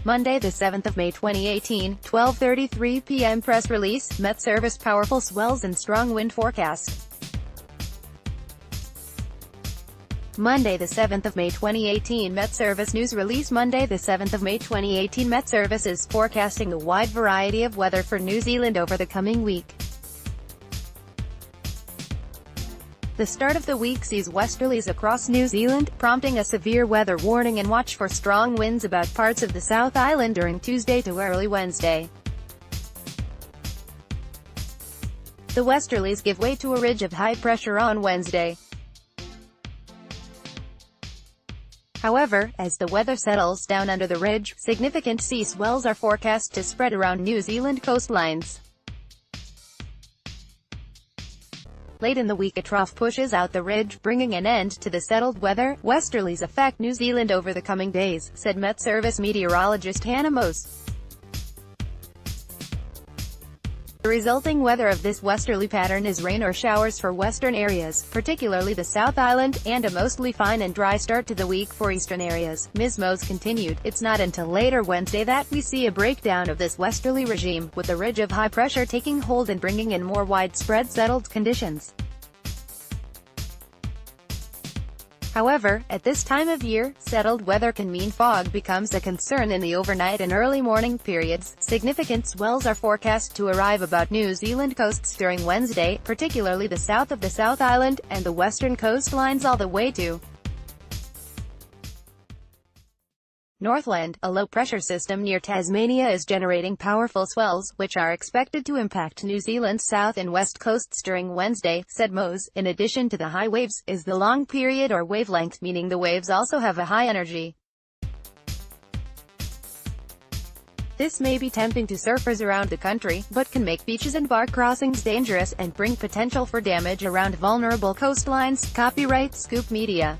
Monday, the 7th of May 2018, 12:33 p.m. Press release, MetService Powerful swells and strong wind forecast. Monday, the 7th of May 2018 MetService News Release Monday, the 7th of May 2018 MetService is forecasting a wide variety of weather for New Zealand over the coming week. The start of the week sees westerlies across New Zealand, prompting a severe weather warning and watch for strong winds about parts of the South Island during Tuesday to early Wednesday. The westerlies give way to a ridge of high pressure on Wednesday. However, as the weather settles down under the ridge, significant sea swells are forecast to spread around New Zealand coastlines. Late in the week a trough pushes out the ridge, bringing an end to the settled weather. Westerlies affect New Zealand over the coming days, said MetService meteorologist Hannah Mose. The resulting weather of this westerly pattern is rain or showers for western areas, particularly the South Island, and a mostly fine and dry start to the week for eastern areas. Ms. Mose continued, "It's not until later Wednesday that we see a breakdown of this westerly regime, with the ridge of high pressure taking hold and bringing in more widespread settled conditions." However, at this time of year, settled weather can mean fog becomes a concern in the overnight and early morning periods. Significant swells are forecast to arrive about New Zealand coasts during Wednesday, particularly the south of the South Island, and the western coastlines all the way to Northland. A low-pressure system near Tasmania is generating powerful swells, which are expected to impact New Zealand's south and west coasts during Wednesday, said Mose. In addition to the high waves, is the long period or wavelength, meaning the waves also have a high energy. This may be tempting to surfers around the country, but can make beaches and bar crossings dangerous, and bring potential for damage around vulnerable coastlines. Copyright Scoop Media.